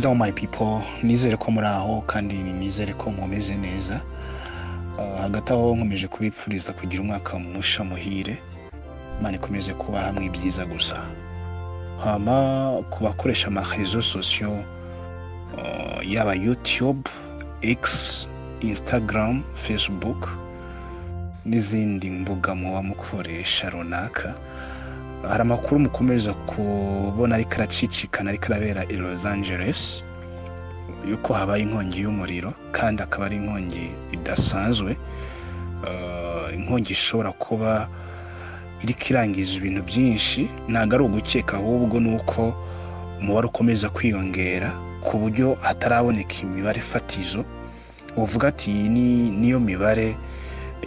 Hello my people, nizere ko muri aho kandi nizere ko mumeze neza. Hagati aho nkomeje kubipfuriza kugira umwaka musha muhire. Imana ikomeze kuba hamwe ibyiza gusa. Hama kubakoresha ama réseaux sociaux yaba YouTube, X, Instagram, Facebook n'izindi mbuga muba mukoresha runaka. Hari amakuru mukomeza kubona ariko aracicikana ariko arabera i Los Angeles yuko habaye inkongi y'umuriro kandi akaba ari inkongi idasanzwe, inkongi ishobora kuba iriko irangiza ibintu byinshi. Ntabwo ari ugukeka, ahubwo nuko umubare ukomeza kwiyongera ku buryo hataraboneka imibare fatizo uvuga ati niyo mibare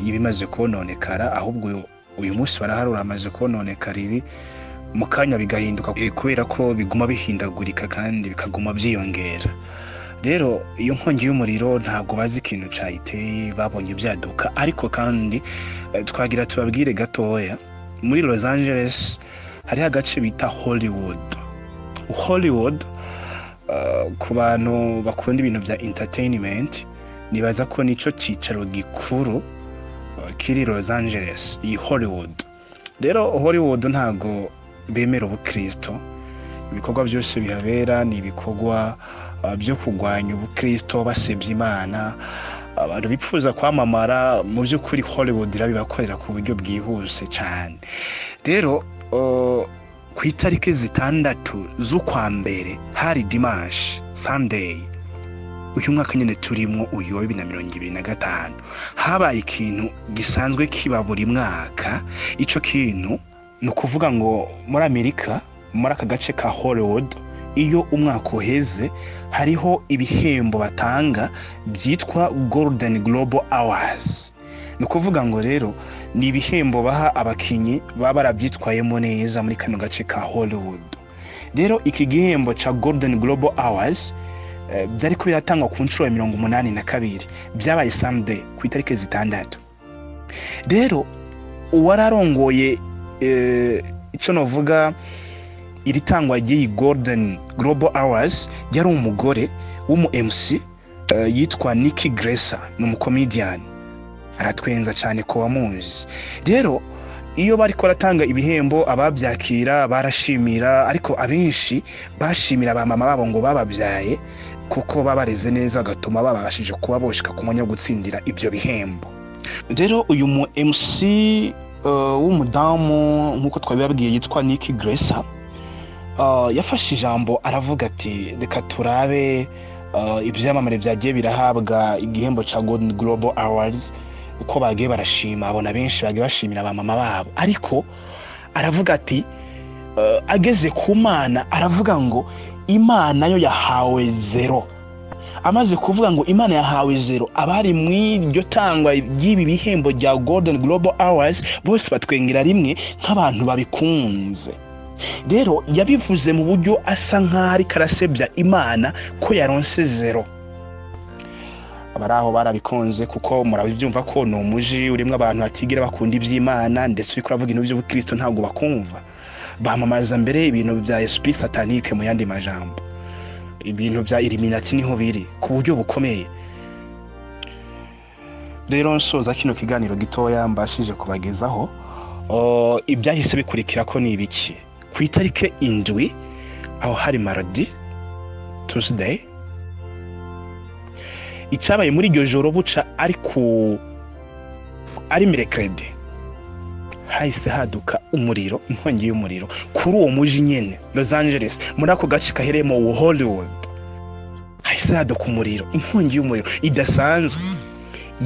y'ibimaze kononekara, ahubwo uyu munsi baraharura amaze kononekara ibi mu kanya bigahinduka kubera ko biguma bihindagurika kandi bikaguma byiyongera. Rero iyo nkongi y'umuriro ntabwo bazi ikintu cyayiteye, babonye byaduka, ariko kandi twagira tubabwire gatoya. Muri Los Angeles hari agace bita Hollywood. Ku bantu bakunda ibintu bya entertainment nibaza ko nico cicaro gikuru kiri Los Angeles, iyi Hollywood. Rero Hollywood ntago bemera ubukristo, ibikorwa byose bihabera ni ibikorwa byo kugwanya ubukristo, basebya Imana. Abantu bipfuza kwamamara mu by'ukuri Hollywood irabibakorera ku buryo bwihuse cyane. Rero ku itariki 6 z'ukwa mbere hari Dimanche, Sunday, uyu mwaka nyine turimo uyu wa 2025, habaye ikintu gisanzwe kiba buri mwaka. Ico kintu ni ukuvuga ngo muri Amerika, muri aka gace ka Hollywood, iyo umwaka uheze hariho ibihembo batanga byitwa Golden Globe Awards. Ni ukuvuga ngo rero ni ibihembo baha abakinyi baba barabyitwayemo neza muri kano gace ka Hollywood. Rero iki gihembo cha Golden Globe Awards byari ko biratangwa ku nshuro ya 82, byabaye Sunday ku itariki 6. Rero uwararongoye ico novuga iri tangwa ry'iyi Golden Globe Awards yari umugore w'umu MC yitwa Nikki Glaser, ni umukomedian, aratwenza cyane ko bamuzi. Rero iyo bari ko ratanga ibihembo ababyakira barashimira, ariko abenshi bashimira ba mama babo ngo bababyaye kuko babareze neza gatuma babashije kuba boshika ku mwanya gutsindira ibyo bihembo. Rero uyu mu MC w'umudamu nkuko twabibabwiye yitwa Nikki Glaser, yafashe ijambo aravuga ati reka turabe ibyamamare byagiye birahabwa igihembo cha Golden Globe Awards uko bagiye barashima. Abona benshi bagiye bashimira ba mama babo, ariko aravuga ati ageze ku Mana aravuga ngo Imana yo yahawe 0. Amaze kuvuga ngo Imana yahawe 0, abari mw'iryo tangwa ry'ibi bihembo bya Golden Globe Awards bose batwengera rimwe nk'abantu babikunze. Rero yabivuze mu buryo asa nk'ari karasebya Imana ko yaronse 0. Abaraho barabikonze kuko murabivyumva ko no muji urimo abantu batigera bakunda iby'Imana, ndetse biko ravuga ibintu by'ubukristo ntago bakumva. Bamamaza mbere ibintu bya esprit satanique, mu yandi majambo ibintu bya Illuminati niho biri ku buryo bukomeye. Rero nsoza kino kiganiro gitoya mbashije kubagezaho ibyahise bikurikira ko ni ibiki. Ku itariki 7 aho hari mardi, Tuesday, icyabaye muri iryo joro buca ari mercredi, hahise haduka umuriro, inkongi y'umuriro kuri uwo muji nyene Los Angeles, muri ako gace kaheremo Hollywood. Hahise haduka umuriro, inkongi y'umuriro idasanzwe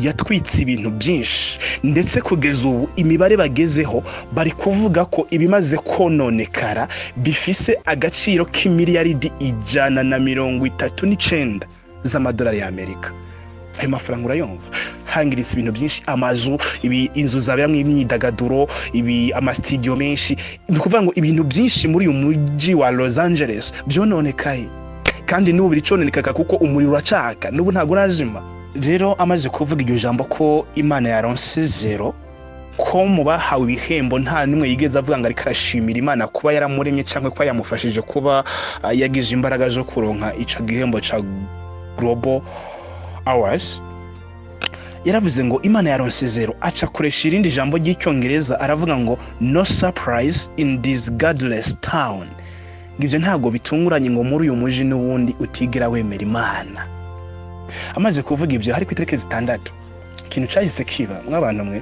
yatwitse ibintu byinshi, ndetse kugeza ubu imibare bagezeho bari kuvuga ko ibimaze kononekara bifise agaciro k'imiliyaridi 139 z'amadolari y'Amerika. Ayo mafaranga urayumva, hangiritse ibintu byinshi, amazu, inzu zaberamwe imyidagaduro, amastudio menshi. Ni kuvuga ngo ibintu byinshi muri uyu mujyi wa Los Angeles byononekaye, kandi n'ubu biricononekaka kuko umuriro uracaka n'ubu ntago urazima. Rero amaze kuvuga iryo jambo ko Imana yaronse 0, ko mu bahawe ibihembo nta n'umwe yigeze avuga ngo ariko arashimira Imana kuba yaramuremye cyangwa kuba yamufashije kuba yagize imbaraga zo kuronka ico gihembo ca Global Awards. Yaravuze ngo Imana yaronse 0, aca akoresha irindi jambo ry'icyongereza aravuga ngo no surprise in this godless town. Ngivyo ntago bitunguranye ngo muri uyu muji n'ubundi utigera wemera Imana. Amaze kuvuga ibyo hari ku itariki 6 ikintu cyahise kiba mw'abantu mwe,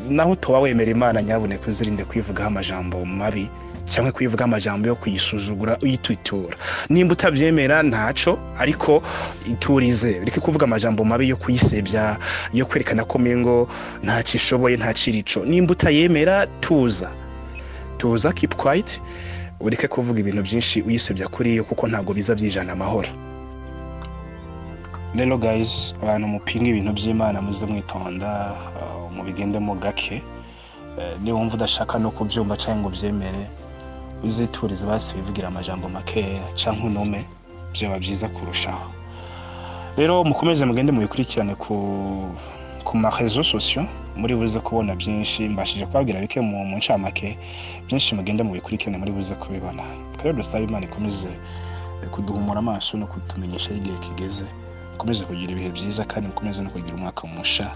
naho towa wemera Imana nyabune kuzirinde kwivugaho amajambo mabi cyangwa kwivuga amajambo yo kuyisuzugura uyitwitura. Nimba utabyemera ntaco, ariko iturize ureke kuvuga amajambo mabi yo kuyisebya, yo kwerekana ko mengo ntacishoboye ntacirico. Nimba utayemera tuza keep quiet, ureke kuvuga ibintu byinshi uyisebya kuri yo, kuko ntago biza byijana amahoro. Rero guys, abantu mupinga ibintu by'Imana muze mwitonda, mubigendemo gake. Ni wumva udashaka no kubyumva cyangwa ngo byemere, uziturize basi bivugira amajambo makeya cyangwa unume, byaba byiza kurushaho. Rero mukomeze mugende mubikurikirane ku ma réseaux sociaux, muri buze kubona byinshi. Mbashije kubabwira bike mu ncamake, byinshi mugende mubikurikirane muri buze kubibona. Rero dusaba Imana ikomeze kuduhumura amaso no kutumenyesha igihe kigeze, mukomeze kugira ibihe byiza kandi mukomeze no kugira umwaka musha,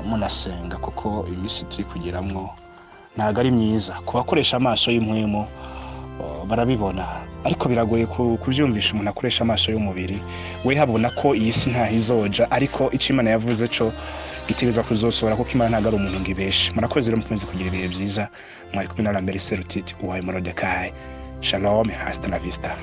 munasenga kuko iminsi turi kugiramwo ntago ari myiza. Kubakoresha amaso y'impwemo barabibona, ariko biragoye kuvyumvisha umuntu akoresha amaso y'umubiri. We habona ko iyi si ntahizoja, ariko ico Imana yavuze co gitegerezwa kuzosohora, kuko Imana ntago ari umuntu ngibeshe. Murakoze rero, mukomeze kugira ibihe byiza. Mwari kumwe na Lambert Serutiti uwaye Morodekayi. Shalom, hasta la vista.